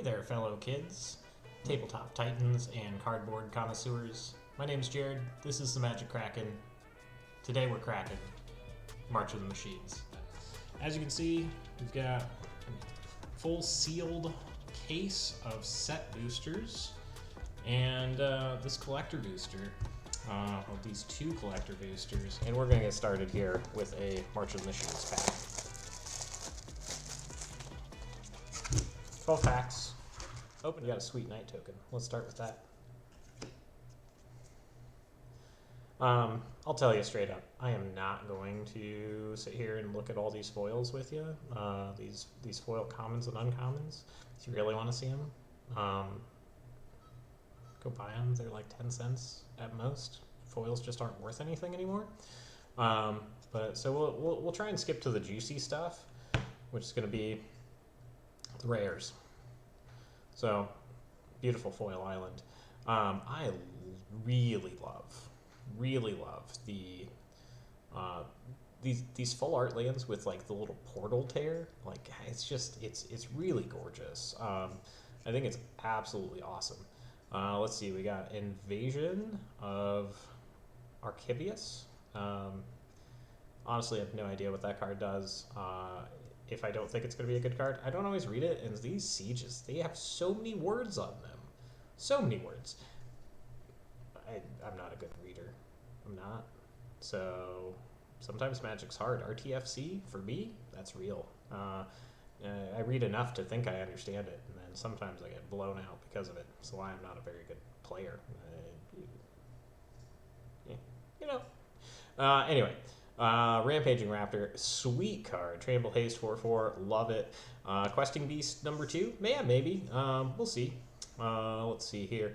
Hey there, fellow kids, tabletop titans, and cardboard connoisseurs. My name's Jared. This is the Magic Kraken. Today we're cracking March of the Machines. As you can see, we've got a full sealed case of set boosters and this collector booster. These two collector boosters, and we're gonna get started here with a March of the Machines pack. 12 packs. Open. You got a sweet night token. Let's start with that. I'll tell you straight up, I am not going to sit here and look at all these foils with you. These foil commons and uncommons. If you really want to see them, go buy them. They're like 10 cents at most. Foils just aren't worth anything anymore. But so we'll try and skip to the juicy stuff, which is going to be the rares. So, beautiful foil island. I really love the these full art lands with like the little portal tear. Like it's really gorgeous. I think it's absolutely awesome. Let's see, we got Invasion of Archibius. Honestly, I have no idea what that card does. If I don't think it's going to be a good card, I don't always read it, and these sieges, they have so many words on them. So many words. I'm not a good reader. I'm not. So, sometimes Magic's hard. RTFC, for me, that's real. I read enough to think I understand it, and then sometimes I get blown out because of it. So I'm not a very good player. Anyway. Rampaging Raptor, sweet card. Trample Haste 4/4, love it. Questing Beast number 2, yeah, maybe. We'll see. Let's see here.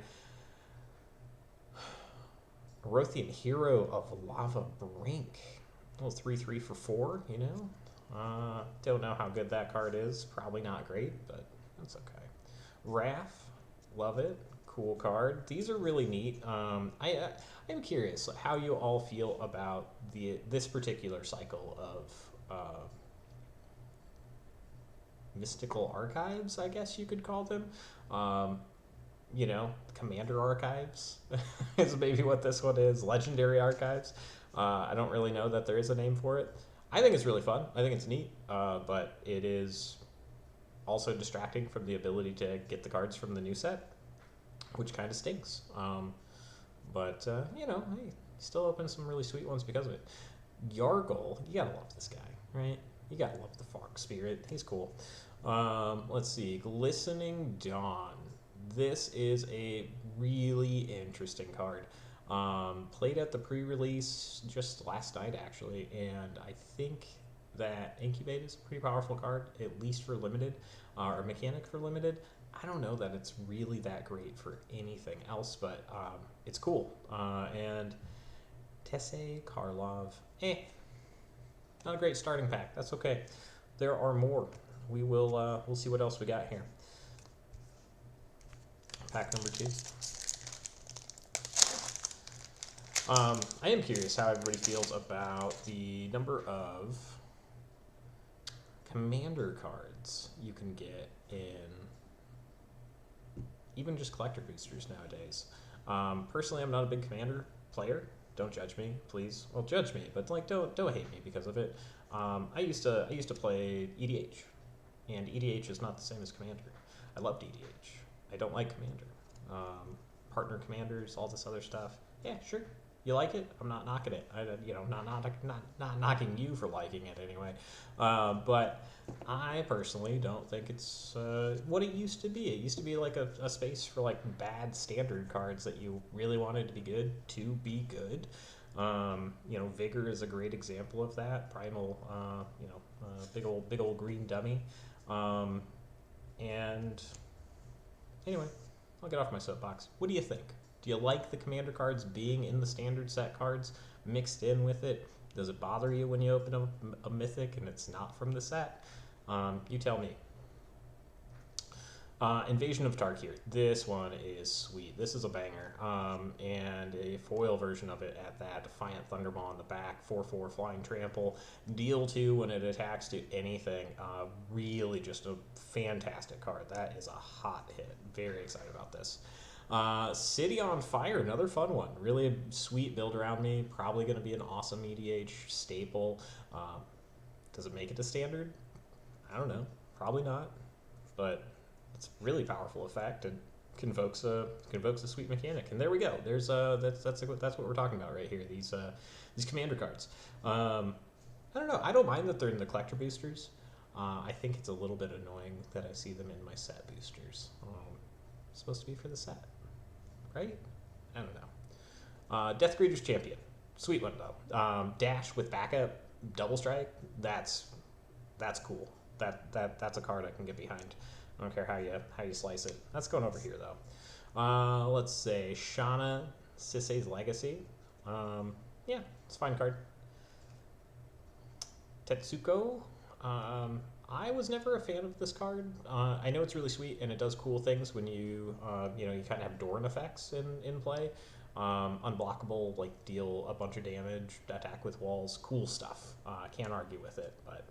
Rothian Hero of Lava Brink. A little 3/3 for 4, you know. Don't know how good that card is. Probably not great, but that's okay. Wrath, love it. Cool card. These are really neat. I'm curious how you all feel about this particular cycle of mystical archives, I guess you could call them. You know, Commander Archives is maybe what this one is. Legendary Archives. I don't really know that there is a name for it. I think it's really fun. I think it's neat, but it is also distracting from the ability to get the cards from the new set, which kind of stinks. You know, hey, still open some really sweet ones because of it. Yargle, you gotta love this guy, right? You gotta love the Fog Spirit. He's cool. Let's see, Glistening Dawn. This is a really interesting card. Played at the pre-release just last night, actually, and I think that Incubate is a pretty powerful card, at least for limited, or mechanic for limited. I don't know that it's really that great for anything else, but it's cool. And Tesse Karlov, not a great starting pack. That's okay. There are more. We'll see what else we got here. Pack number 2. I am curious how everybody feels about the number of commander cards you can get in even just collector boosters nowadays. Personally, I'm not a big commander player. Don't judge me, please. Well, judge me, but like don't hate me because of it. I used to play EDH, and EDH is not the same as commander. I loved EDH. I don't like commander. Partner commanders, all this other stuff. Yeah, sure. You like it? I'm not knocking it. Not knocking you for liking it anyway. But I personally don't think it's what it used to be. It used to be like a space for like bad standard cards that you really wanted to be good. You know, Vigor is a great example of that. Primal, big old green dummy. And anyway, I'll get off my soapbox. What do you think? Do you like the commander cards being in the standard set cards mixed in with it? Does it bother you when you open a mythic and it's not from the set? You tell me. Invasion of Tarkir. This one is sweet. This is a banger. And a foil version of it at that. Defiant Thunderball on the back. 4/4 Flying Trample. Deal 2 when it attacks to anything. Really just a fantastic card. That is a hot hit. Very excited about this. City on Fire, another fun one. Really a sweet build around me. Probably going to be an awesome EDH staple. Does it make it to standard? I don't know. Probably not. But it's a really powerful effect and convokes a sweet mechanic. And there we go. There's that's what we're talking about right here. These commander cards. I don't know. I don't mind that they're in the collector boosters. I think it's a little bit annoying that I see them in my set boosters. It's supposed to be for the set, right? I don't know. Death Greeter's Champion. Sweet one though. Dash with backup, double strike. That's cool. That's a card I can get behind. I don't care how you slice it. That's going over here though. Let's say Shauna Sisei's Legacy. Yeah, it's a fine card. Tetsuko. I was never a fan of this card. I know it's really sweet and it does cool things when you you kind of have Doran effects in play. Unblockable, like deal a bunch of damage, attack with walls, cool stuff. Can't argue with it, but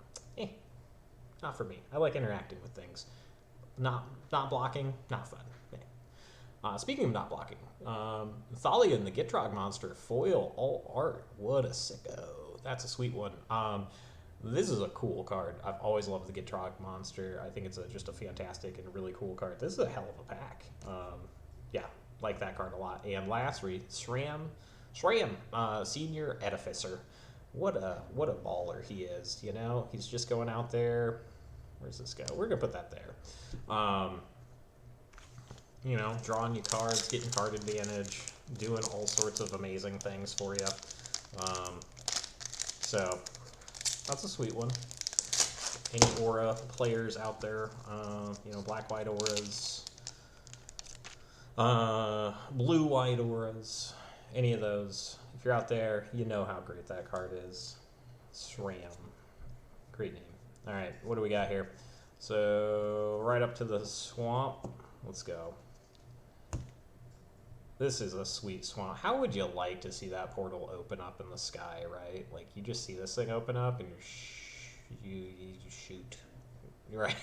not for me. I like interacting with things. Not blocking, not fun. Speaking of not blocking, Thalia and the Gitrog monster foil all art. What a sicko! That's a sweet one. This is a cool card. I've always loved the Gitrog monster. I think it's just a fantastic and really cool card. This is a hell of a pack. Yeah, like that card a lot. And lastly, Shram, Senior Edificer. What a baller he is. He's just going out there. Where's this go? We're gonna put that there. Drawing you cards, getting card advantage, doing all sorts of amazing things for you. So that's a sweet one. Any aura players out there, black-white auras, blue-white auras, any of those. If you're out there, you know how great that card is. SRAM. Great name. All right, what do we got here? So right up to the swamp. Let's go. This is a sweet swamp. How would you like to see that portal open up in the sky, right? Like you just see this thing open up and you shoot. You're right.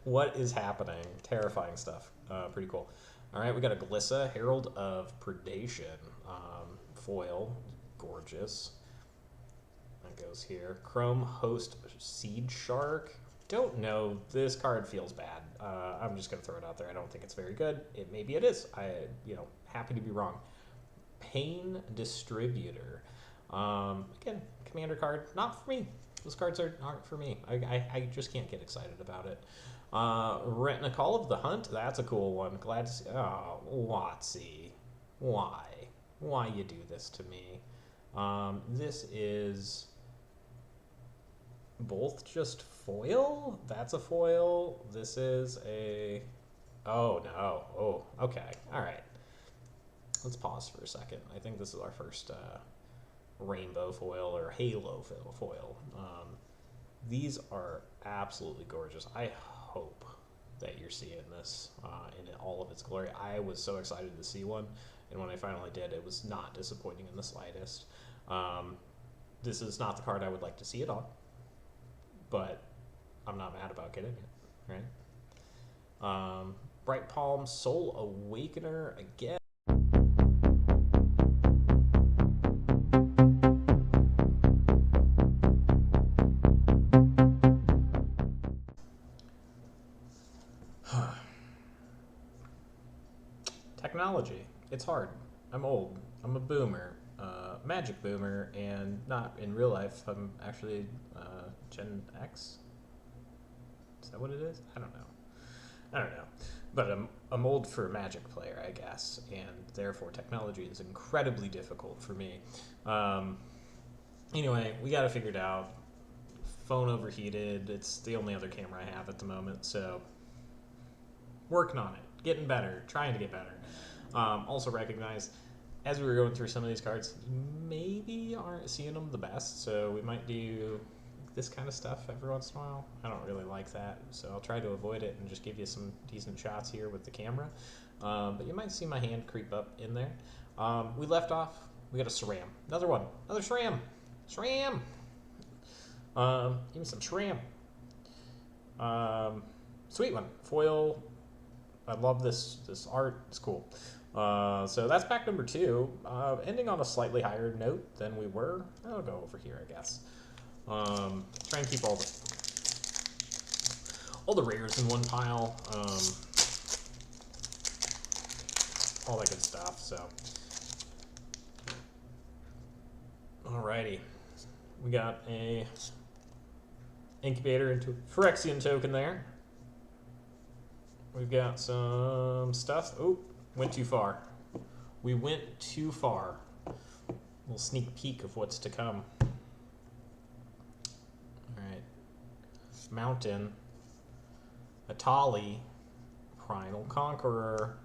What is happening? Terrifying stuff. Pretty cool. All right, we got a Glissa, Herald of Predation. Foil. Gorgeous. That goes here. Chrome Host Seed Shark. Don't know. This card feels bad. I'm just going to throw it out there. I don't think it's very good. Maybe it is. Happy to be wrong. Pain Distributor. Again, commander card. Not for me. Those cards aren't for me. I just can't get excited about it. Retina Call of the Hunt. That's a cool one. Glad to see. Oh, WotC. Why? Why you do this to me? This is both just foil? That's a foil. This is a... Oh, no. Oh, okay. All right. Let's pause for a second. I think this is our first rainbow foil or halo foil. These are absolutely gorgeous. I hope that you're seeing this in all of its glory. I was so excited to see one, and when I finally did, it was not disappointing in the slightest. This is not the card I would like to see it on, but I'm not mad about getting it, right? Bright Palm Soul Awakener again. Technology. It's hard. I'm old. I'm a boomer. Magic boomer, and not in real life. I'm actually Gen X. Is that what it is? I don't know. But I'm old for a Magic player, I guess, and therefore technology is incredibly difficult for me. Anyway, we got it figured out. Phone overheated. It's the only other camera I have at the moment, so working on it, getting better, trying to get better. Also recognize, as we were going through some of these cards, you maybe aren't seeing them the best, so we might do this kind of stuff every once in a while. I don't really like that, so I'll try to avoid it and just give you some decent shots here with the camera. But you might see my hand creep up in there. We left off, we got a SRAM. Another one. Another SRAM. SRAM! Give me some SRAM. Sweet one. Foil. I love this art. It's cool. So that's pack number 2. Ending on a slightly higher note than we were. I'll go over here, I guess. Try and keep all the rares in one pile. All that good stuff. So, alrighty, we got a incubator into Phyrexian token there. We've got some stuff. Oh, went too far. We went too far. A little sneak peek of what's to come. Alright. Mountain. Atali. Primal Conqueror.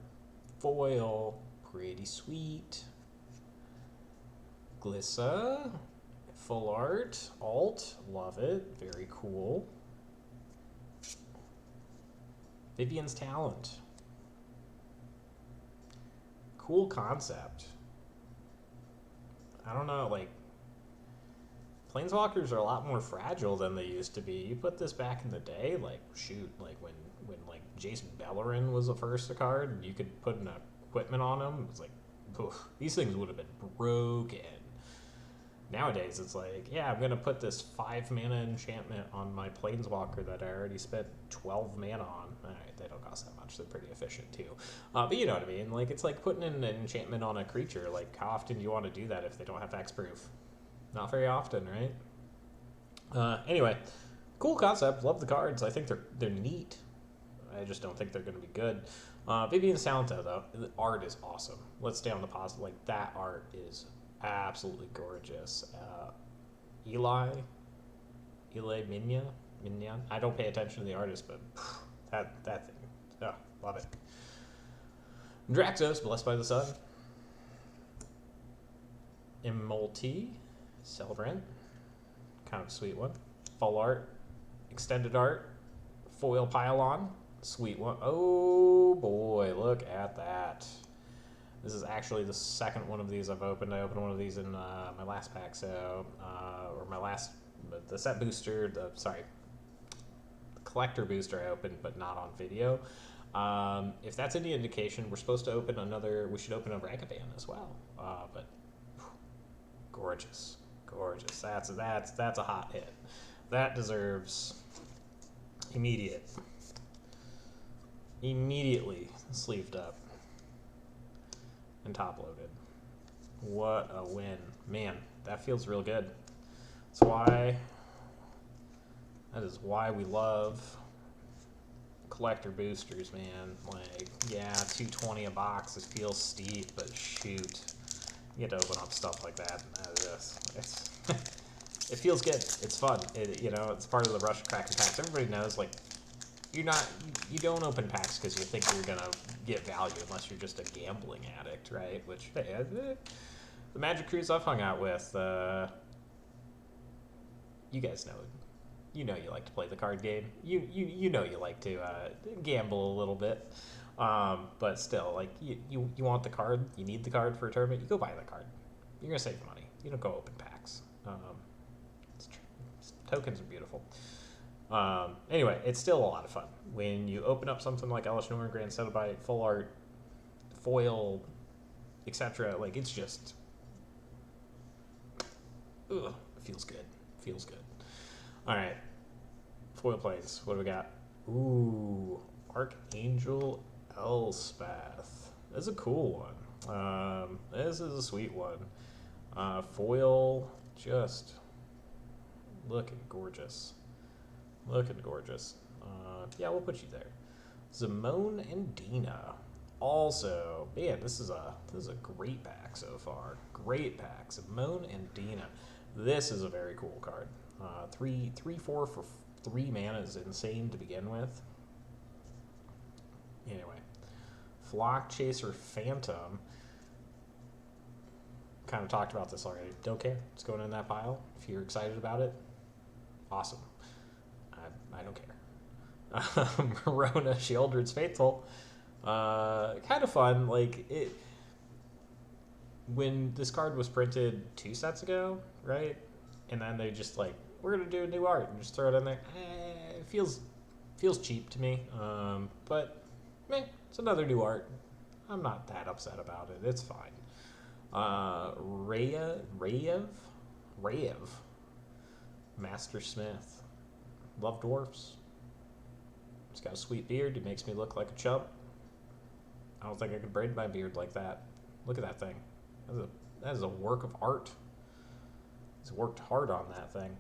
Foil. Pretty sweet. Glissa. Full art. Alt. Love it. Very cool. Vivian's Talent. Cool concept. I don't know, like, Planeswalkers are a lot more fragile than they used to be. You put this back in the day, like, shoot, like when like Jason Bellerin was the first card, and you could put an equipment on him, it was like, oof, these things would have been broken. Nowadays, it's like, yeah, I'm going to put this 5 mana enchantment on my Planeswalker that I already spent 12 mana on. Alright, they don't cost that much. They're pretty efficient, too. But you know what I mean. Like, it's like putting in an enchantment on a creature. Like, how often do you want to do that if they don't have hexproof? Not very often, right? Anyway, cool concept. Love the cards. I think they're neat. I just don't think they're going to be good. Vivian's Talent, though, the art is awesome. Let's stay on the positive. Like, that art is absolutely gorgeous. Eli Mignon. I don't pay attention to the artist, but that thing, oh, love it. Draxos, Blessed by the Sun. Immolti, Celebrant, kind of a sweet one. Full art, extended art, foil pylon, sweet one. Oh boy, look at that. This is actually the second one of these I've opened. I opened one of these in my last pack, so, or my last, the set booster, the collector booster I opened, but not on video. If that's any indication, we're supposed to open we should open a Ragavan as well. But gorgeous, gorgeous. That's a hot hit. That deserves immediately sleeved up and top loaded. What a win. Man, that feels real good. That is why we love collector boosters, man. Like, yeah, $2.20 a box, it feels steep, but shoot, you get to open up stuff like that. It feels good. It's fun. It's part of the rush of cracking packs. Everybody knows, like, you don't open packs because you think you're gonna get value unless you're just a gambling addict, right? Which, hey, the Magic crews I've hung out with, you guys know, you like to play the card game. You know you like to gamble a little bit, but still, like, you want the card, you need the card for a tournament, you go buy the card. You're gonna save money. You don't go open packs. It's true. Tokens are beautiful. Anyway, it's still a lot of fun when you open up something like Elesh Norn, Grand Cenobite, full art, foil, etc. Like, it's just, it feels good. Feels good. All right, foil plays. What do we got? Ooh, Archangel Elspeth. That's a cool one. This is a sweet one. Foil, just looking gorgeous. Looking gorgeous. Yeah, we'll put you there. Zamone and Dina. Also, man, this is a great pack so far. Great pack. Zamone and Dina. This is a very cool card. 3/4 for 3 mana is insane to begin with. Anyway, Flock Chaser Phantom. Kind of talked about this already. Don't care. It's going in that pile. If you're excited about it, Awesome. I don't care. Rona Sheoldred's Faithful. Kind of fun. Like, it. When this card was printed 2 sets ago, right? And then they just like, we're gonna do a new art and just throw it in there. It feels cheap to me. But it's another new art. I'm not that upset about it. It's fine. Rayev, Master Smith. Love dwarfs. He's got a sweet beard. He makes me look like a chump. I don't think I could braid my beard like that. Look at that thing. That is a work of art. He's worked hard on that thing.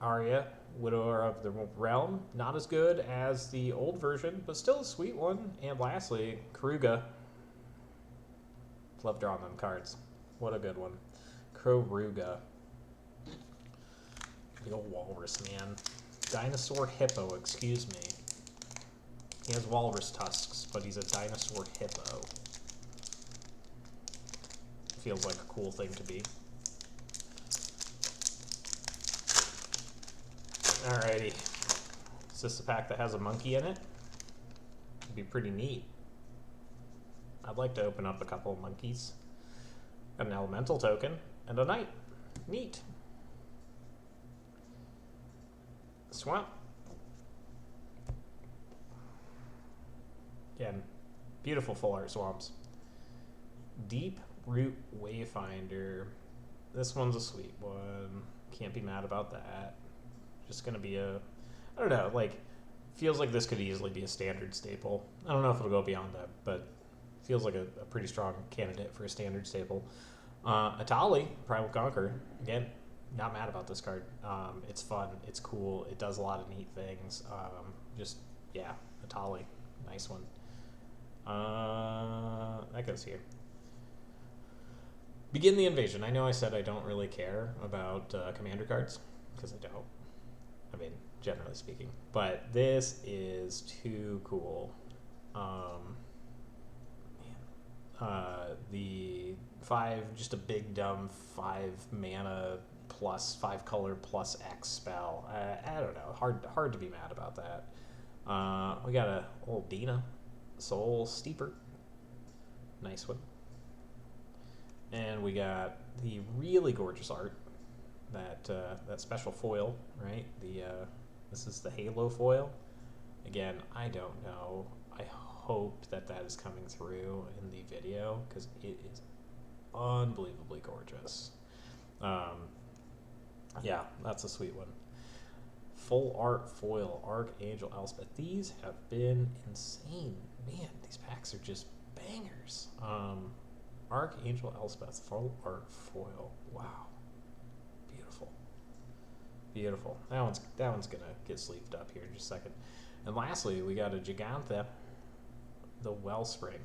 Arya, Widower of the Realm. Not as good as the old version, but still a sweet one. And lastly, Kruga. Love drawing them cards. What a good one. Kruga. The old walrus, man. Dinosaur hippo, excuse me. He has walrus tusks, but he's a dinosaur hippo. Feels like a cool thing to be. Alrighty. Is this a pack that has a monkey in it? It'd be pretty neat. I'd like to open up a couple of monkeys. Got an elemental token and a knight. Neat. Swamp. Again, beautiful full art swamps. Deep Root Wayfinder. This one's a sweet one. Can't be mad about that. Just gonna be a, I don't know, like, feels like this could easily be a standard staple. I don't know if it'll go beyond that, but feels like a pretty strong candidate for a standard staple. Atali, Primal Conqueror. Again, not mad about this card. It's fun. It's cool. It does a lot of neat things. Yeah, Atali. Nice one. That goes here. Begin the Invasion. I know I said I don't really care about commander cards, because I don't. I mean, generally speaking. But this is too cool. The 5, just a big dumb 5 mana plus 5 color plus X spell. I don't know. Hard to be mad about that. We got a old Dina, Soul Steeper. Nice one. And we got the really gorgeous art, that special foil, right? This is the Halo foil. Again, I don't know. I hope that is coming through in the video, because it is unbelievably gorgeous. Yeah, that's a sweet one. Full art foil, Archangel Elspeth. These have been insane. Man, these packs are just bangers. Archangel Elspeth, full art foil. Wow. Beautiful. Beautiful. That one's gonna get sleeved up here in just a second. And lastly, we got a Gigantha, the Wellspring.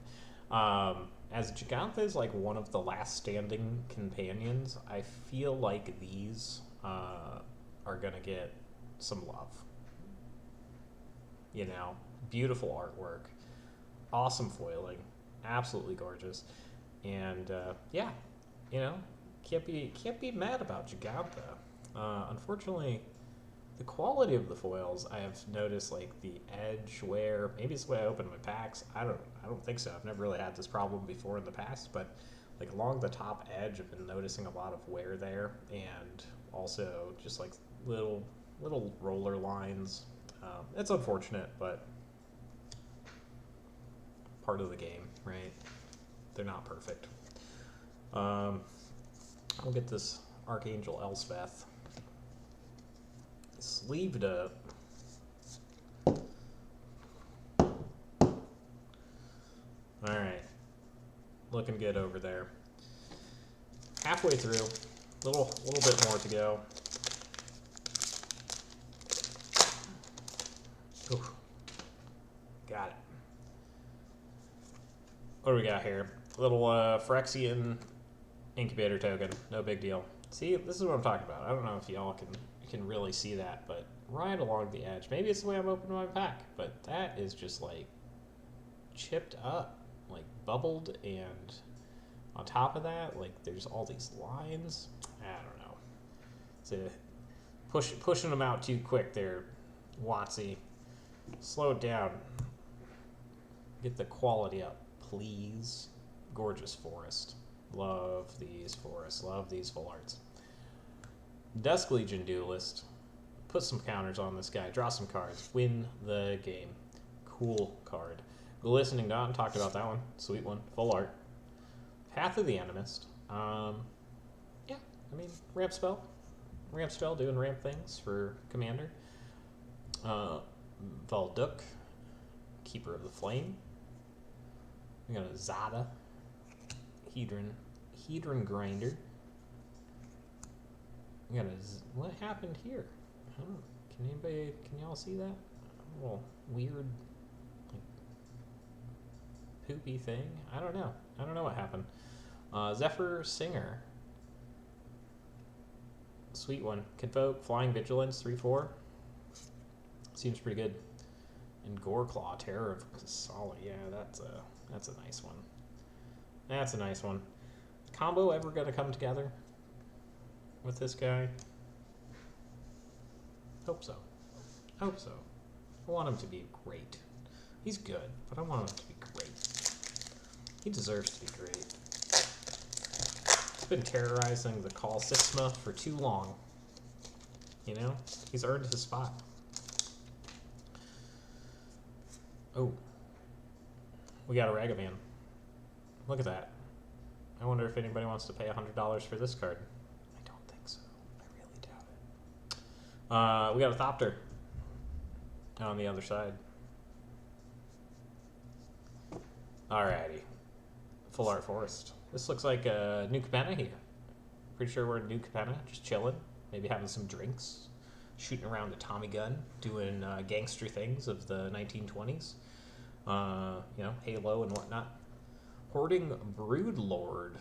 As Gigantha is like one of the last standing companions, I feel like these are gonna get some love. You know, beautiful artwork, awesome foiling, absolutely gorgeous, and yeah, you know, can't be mad about Gigantha. Unfortunately, the quality of the foils, I have noticed, like the edge wear. Maybe it's the way I open my packs. I don't think so. I've never really had this problem before in the past, but like along the top edge, I've been noticing a lot of wear there, and also just like little roller lines. It's unfortunate, but part of the game, right? They're not perfect. I'll get this Archangel Elspeth sleeved up. Alright. Looking good over there. Halfway through. Little bit more to go. Ooh. Got it. What do we got here? Little Phyrexian incubator token. No big deal. See, this is what I'm talking about. I don't know if y'all can really see that, but right along the edge. Maybe it's the way I'm opening my pack, but that is just like chipped up, like bubbled, and on top of that, like there's all these lines. I don't know. pushing them out too quick there, Watsy. Slow it down. Get the quality up, please. Gorgeous forest. Love these forests. Love these full arts. Dusk Legion Duelist. Put some counters on this guy. Draw some cards. Win the game. Cool card. Glistening Dawn. Talked about that one. Sweet one. Full art. Path of the Animist. Yeah, I mean, ramp spell. Ramp spell, doing ramp things for Commander. Valduk. Keeper of the Flame. We got a Zada. Hedron Grinder. We got a... What happened here? I don't know. Can y'all see that? A little weird, like, poopy thing? I don't know. I don't know what happened. Zephyr Singer. Sweet one. Convoke, Flying Vigilance, 3/4. Seems pretty good. And Goreclaw, Terror of Kasala. Yeah, that's a nice one. That's a nice one. Combo ever gonna come together with this guy? Hope so. Hope so. I want him to be great. He's good, but I want him to be great. He deserves to be great. He's been terrorizing the Call Sixma for too long. You know? He's earned his spot. Oh. We got a Ragavan. Look at that. I wonder if anybody wants to pay $100 for this card. I don't think so. I really doubt it. We got a Thopter on the other side. Alrighty. Full Art Forest. This looks like a New Capenna here. Pretty sure we're in New Capenna, just chilling. Maybe having some drinks. Shooting around a Tommy gun. Doing gangster things of the 1920s. You know, Halo and whatnot. Hoarding Broodlord.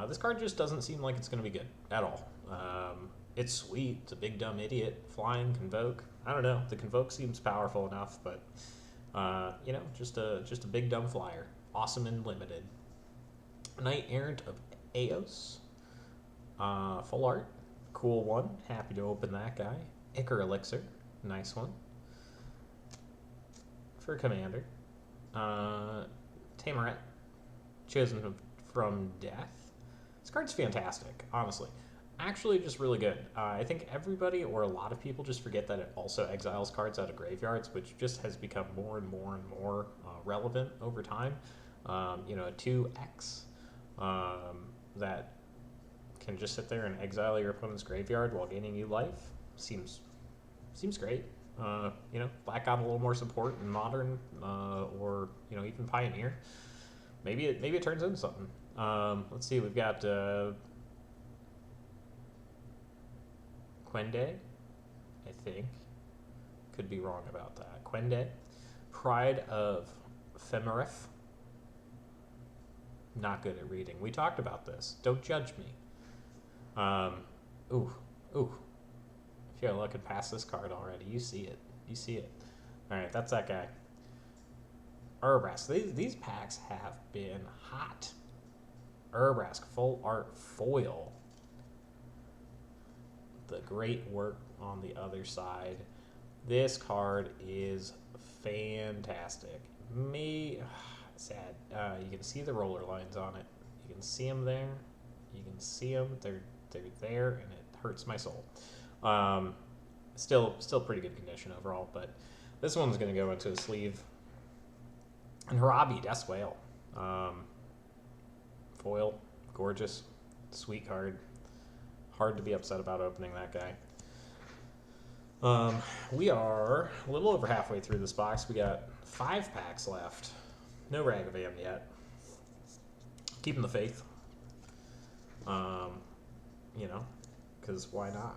This card just doesn't seem like it's going to be good at all. It's sweet. It's a big dumb idiot. Flying, Convoke. I don't know. The Convoke seems powerful enough, but you know, just a big dumb flyer. Awesome and limited. Knight Errant of Eos. Full art. Cool one. Happy to open that guy. Ichor Elixir. Nice one. For Commander. Tamaret. Chosen from Death. This card's fantastic, honestly. Actually, just really good. I think everybody, or a lot of people, just forget that it also exiles cards out of graveyards, which just has become more and more and more relevant over time. You know, a 2x that can just sit there and exile your opponent's graveyard while gaining you life seems great. You know, Black got a little more support in Modern, or you know, even Pioneer. Maybe it turns into something. Let's see, we've got Quende, I think. Could be wrong about that. Quende. Pride of Femeref. Not good at reading. We talked about this. Don't judge me. Ooh. If you're looking past this card already, you see it. You see it. Alright, that's that guy. Urbrask. These packs have been hot. Urbrask, full art foil. The great work on the other side. This card is fantastic. Sad. You can see the roller lines on it. You can see them there. You can see them. They're there, and it hurts my soul. Still pretty good condition overall, but this one's going to go into a sleeve. And Harabi, Death Whale. Foil, gorgeous, sweet card. Hard to be upset about opening that guy. We are a little over halfway through this box. We got 5 packs left. No Ragavan yet. Keeping the faith. You know, because why not?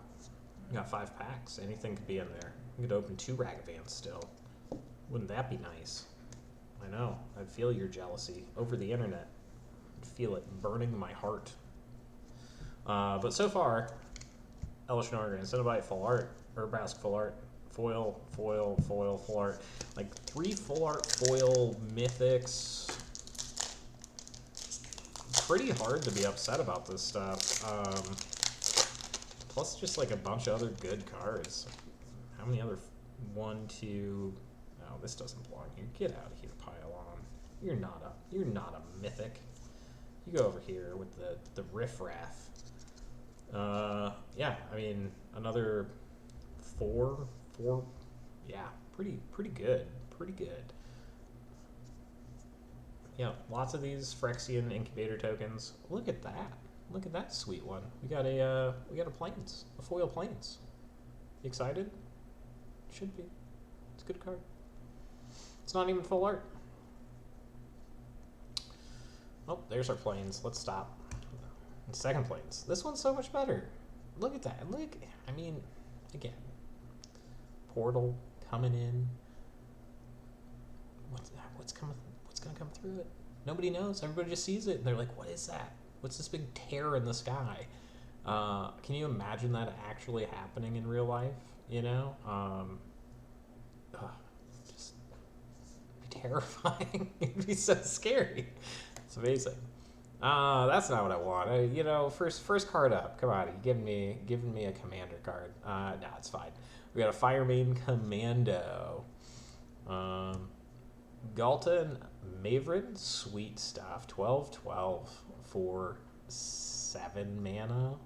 We got 5 packs. Anything could be in there. We could open 2 Ragavans still. Wouldn't that be nice? I know. I'd feel your jealousy over the internet. I'd feel it burning my heart. But so far, Elesh Norgren, Cenobite full art, Urbrask full art, foil, full art. Like 3 full art foil mythics. Pretty hard to be upset about this stuff. plus just like a bunch of other good cards. How many other? 1, 2. No, this doesn't belong here. Get out of here, Pylon. You're not a mythic. You go over here with the riffraff. Yeah, I mean another 4. Yeah, pretty good. Pretty good. Yeah, lots of these Phyrexian incubator tokens. Look at that. Look at that sweet one. We got a plains, a foil plains. You excited? Should be. It's a good card. It's not even full art. Oh, there's our plains. Let's stop. And second plains. This one's so much better. Look at that. Look, I mean, again, portal coming in. What's gonna come through it? Nobody knows. Everybody just sees it and they're like, what is that? What's this big tear in the sky? Can you imagine that actually happening in real life? You know, just be terrifying. It'd be so scary. It's amazing. That's not what I want. You know, first card up. Come on, you giving me a commander card. No, it's fine. We got a Firemane Commando. Galta and Maverin, sweet stuff. 12/12 for 7 mana.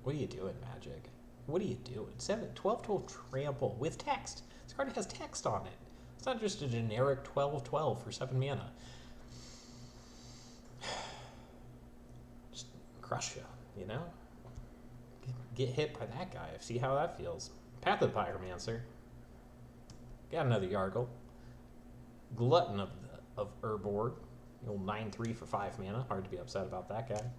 What are you doing, Magic? What are you doing? 12/12 trample with text. This card has text on it. It's not just a generic 12/12 for 7 mana. Just crush you know? Get hit by that guy. See how that feels. Path of the Pyromancer. Got another Yargle. Glutton of Urborg. The old 9/3 for 5 mana. Hard to be upset about that guy.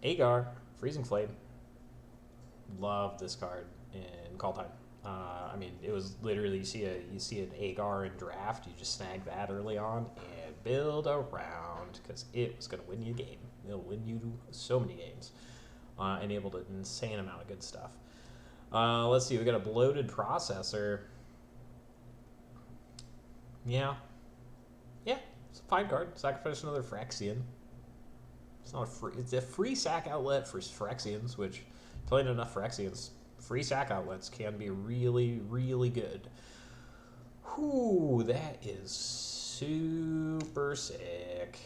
Agar, Freezing Flame. Love this card in Kaldheim. I mean, it was literally you see an Agar in draft. You just snag that early on and build around because it was going to win you a game. It'll win you so many games. Enabled an insane amount of good stuff. Let's see. We got a Bloated Processor. Yeah. It's a 5 card. Sacrifice another Phyrexian. It's not a free. It's a free sack outlet for Phyrexians, which, playing enough Phyrexians, free sack outlets can be really, really good. Whew, that is super sick.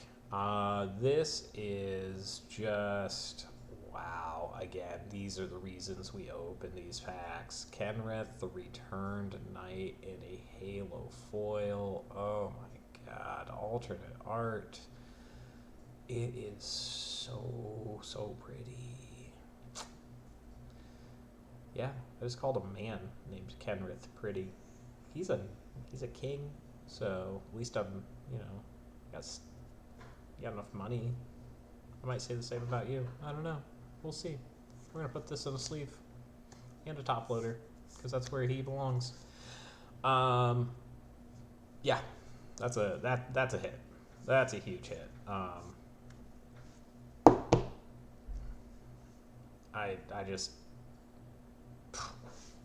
This is just wow. Again, these are the reasons we open these packs. Kenrith, the Returned Knight in a Halo foil. Oh my god, alternate art. It is so pretty. Yeah, I just called a man named Kenrith pretty. He's a king, so at least I'm, got enough money. I might say the same about you. I don't know. We'll see. We're gonna put this in a sleeve and a top loader because that's where he belongs. Yeah, that's a hit. That's a huge hit. I just,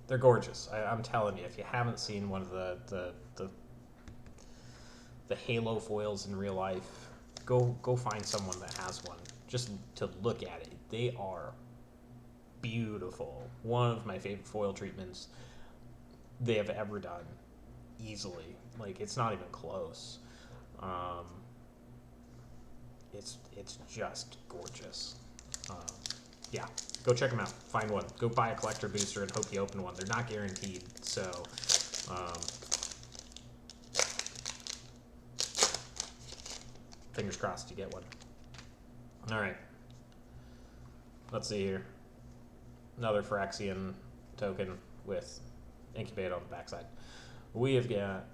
they're gorgeous. I'm telling you, if you haven't seen one of the Halo foils in real life, go find someone that has one just to look at it. They are beautiful. One of my favorite foil treatments they have ever done, easily. Like, it's not even close. It's just gorgeous. Yeah, go check them out. Find one. Go buy a collector booster and hope you open one. They're not guaranteed, so fingers crossed you get one. All right. Let's see here. Another Phyrexian token with Incubate on the backside. We have got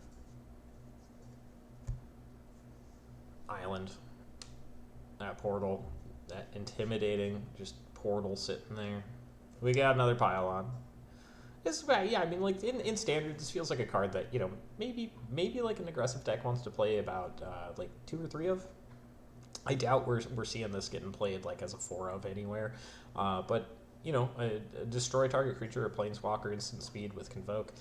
Island. That portal. That intimidating, just portal sitting there. We got another Pylon. This is about, yeah, I mean, like, in standard, this feels like a card that, maybe like an aggressive deck wants to play about, like, 2 or 3 of. I doubt we're seeing this getting played, like, as a 4 of anywhere. But, destroy target creature or planeswalker instant speed with Convoke.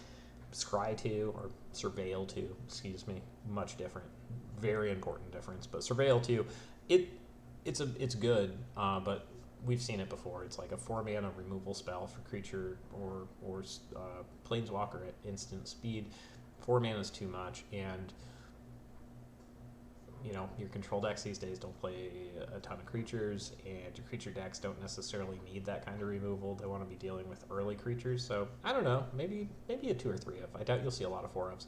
Scry 2, or Surveil 2, excuse me. Much different. Very important difference. But Surveil 2, it's good, but we've seen it before. It's like a 4-mana removal spell for creature or planeswalker at instant speed. 4 mana is too much, and you know, your control decks these days don't play a ton of creatures, and your creature decks don't necessarily need that kind of removal. They want to be dealing with early creatures. So I don't know, maybe a 2 or 3 of. I doubt you'll see a lot of 4 ofs.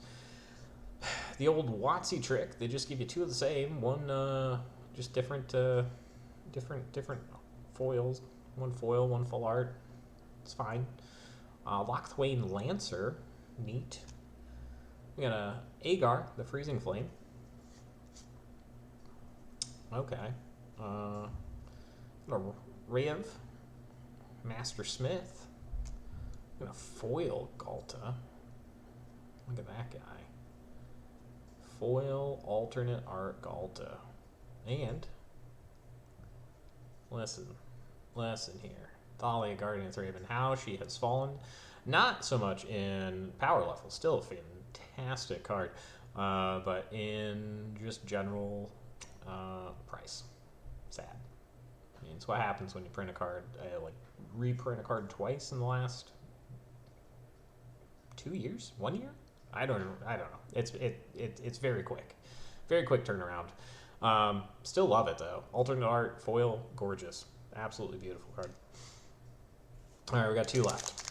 The old WotC trick, they just give you 2 of the same, one just different foils, one foil, one full art. It's fine. Lochthwain Lancer, neat. We got a Agar, the Freezing Flame. Okay. A Riv, Master Smith. Got a foil Galta. Look at that guy. Foil alternate art Galta. And listen here. Thalia, Guardian's Raven, how she has fallen. Not so much in power level, still a fantastic card, but in just general price. Sad. I mean, it's what happens when you print a card, like reprint a card twice in the last 2 years, 1 year. I don't know. It's very quick turnaround. Still love it though. Alternate art, foil, gorgeous, absolutely beautiful card. All right, we got 2 left.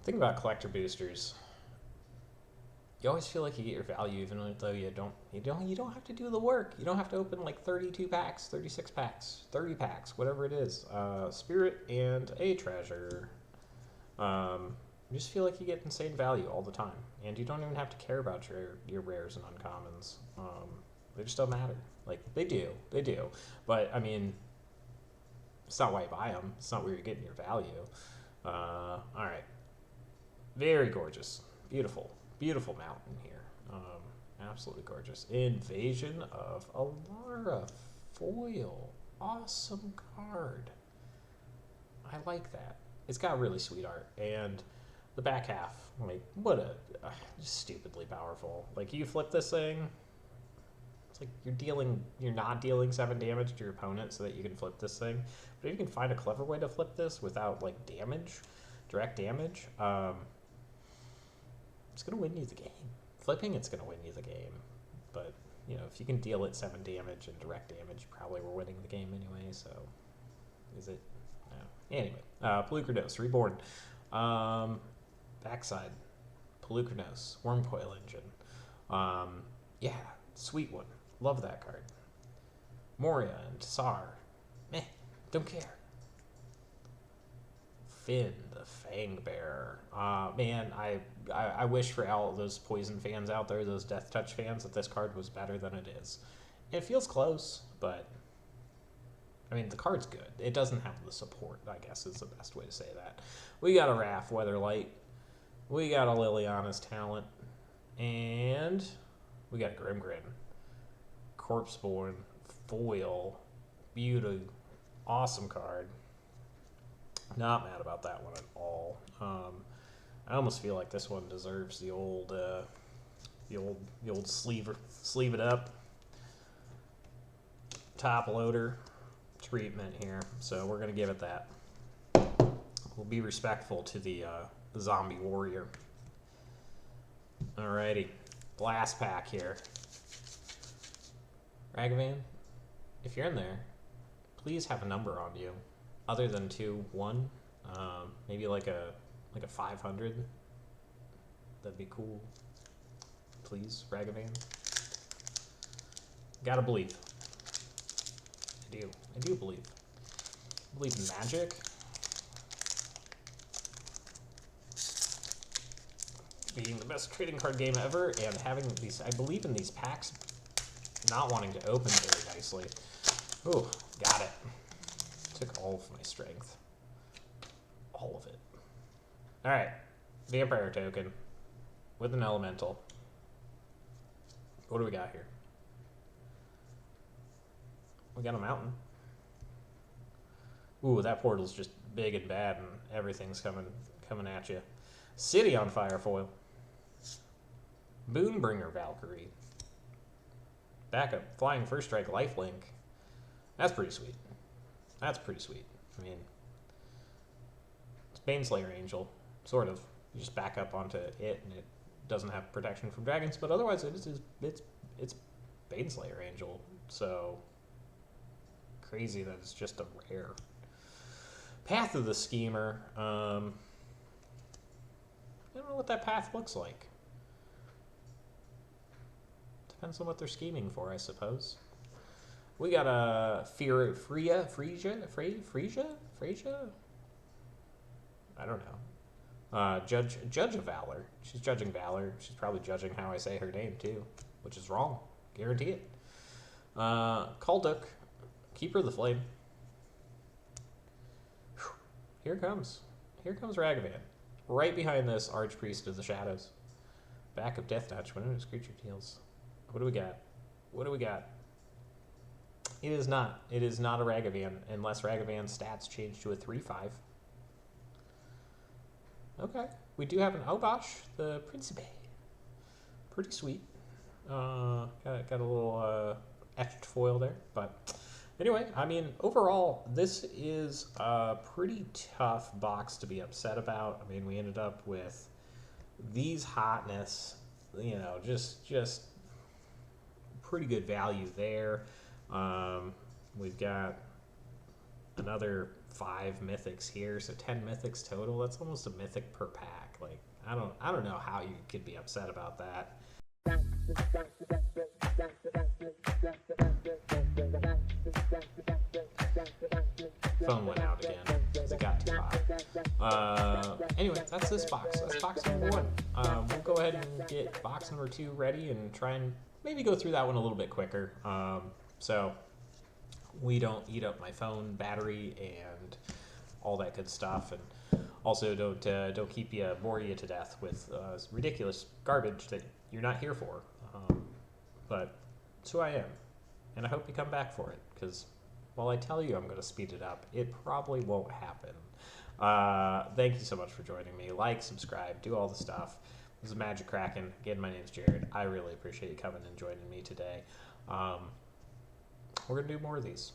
Think about collector boosters. You always feel like you get your value, even though you don't have to do the work. You don't have to open like 32 packs, 36 packs, 30 packs, whatever it is. Spirit and a treasure. You just feel like you get insane value all the time, and you don't even have to care about your rares and uncommons. They just don't matter. Like they do, but I mean, it's not why you buy them. It's not where you're getting your value. All right, very gorgeous, beautiful mountain here. Absolutely gorgeous. Invasion of Alara foil, awesome card. I like that. It's got really sweet art, and the back half, like, what a just stupidly powerful. Like, you flip this thing, it's like you're not dealing 7 damage to your opponent so that you can flip this thing. But if you can find a clever way to flip this without like direct damage, it's gonna win you the game. Flipping, it's gonna win you the game. But you know, if you can deal it 7 damage and direct damage, you probably were winning the game anyway. So, is it? No. Anyway, Pelucranos Reborn. Backside, Pelucranos, Wormcoil Engine. Yeah, sweet one. Love that card. Moria and Tsar. Meh, don't care. Finn, the Fangbearer. Man, I wish for all those Poison fans out there, those Death Touch fans, that this card was better than it is. It feels close, but I mean, the card's good. It doesn't have the support, I guess is the best way to say that. We got a Wrath Weatherlight. We got a Liliana's Talent. And we got Grimgrin. Corpseborn. Foil. Beauty. Awesome card. Not mad about that one at all. I almost feel like this one deserves the old sleeve it up, top loader treatment here. So we're gonna give it that. We'll be respectful to the zombie warrior. Alrighty, blast pack here. Ragavan, if you're in there, please have a number on you, other than 2, 1. Maybe like a 500. That'd be cool. Please, Ragavan. Gotta believe. I do believe. I believe in magic. Being the best trading card game ever, and having these, I believe in these packs not wanting to open very nicely. Ooh, got it. Took all of my strength. All of it. Alright. Vampire token. With an elemental. What do we got here? We got a mountain. Ooh, that portal's just big and bad, and everything's coming at you. City on Fire foil. Boonbringer Valkyrie. Backup, flying first strike, lifelink. That's pretty sweet. That's pretty sweet. I mean, it's Baneslayer Angel, sort of. You just back up onto it, and it doesn't have protection from dragons, but otherwise it's Baneslayer Angel. So crazy that it's just a rare. Path of the Schemer. I don't know what that path looks like. Depends on what they're scheming for, I suppose. We got a Frisia? I don't know. Judge of Valor. She's judging Valor. She's probably judging how I say her name too, which is wrong. Guarantee it. Kalduk, Keeper of the Flame. Whew. Here comes Ragavan. Right behind this, Archpriest of the Shadows. Back of Death Touch. Whenever this creature deals. What do we got? What do we got? It is not. It is not a Ragavan, unless Ragavan's stats change to a 3/5. Okay. We do have an Obosh, the Principe. Pretty sweet. Got a little etched foil there. But anyway, I mean, overall, this is a pretty tough box to be upset about. I mean, we ended up with these hotness, you know, just pretty good value there. We've got another 5 mythics here, so 10 mythics total. That's almost a mythic per pack. Like, I don't know how you could be upset about that. Phone went out again because it got too hot. Anyway, that's this box. That's box number 1. We'll go ahead and get box number 2 ready and try and maybe go through that one a little bit quicker. So we don't eat up my phone battery and all that good stuff, and also don't bore you to death with ridiculous garbage that you're not here for. But it's who I am, and I hope you come back for it, because while I tell you I'm going to speed it up, it probably won't happen. Thank you so much for joining me. Like, subscribe, do all the stuff. This is Magic Kraken. Again, my name's Jared. I really appreciate you coming and joining me today. We're going to do more of these.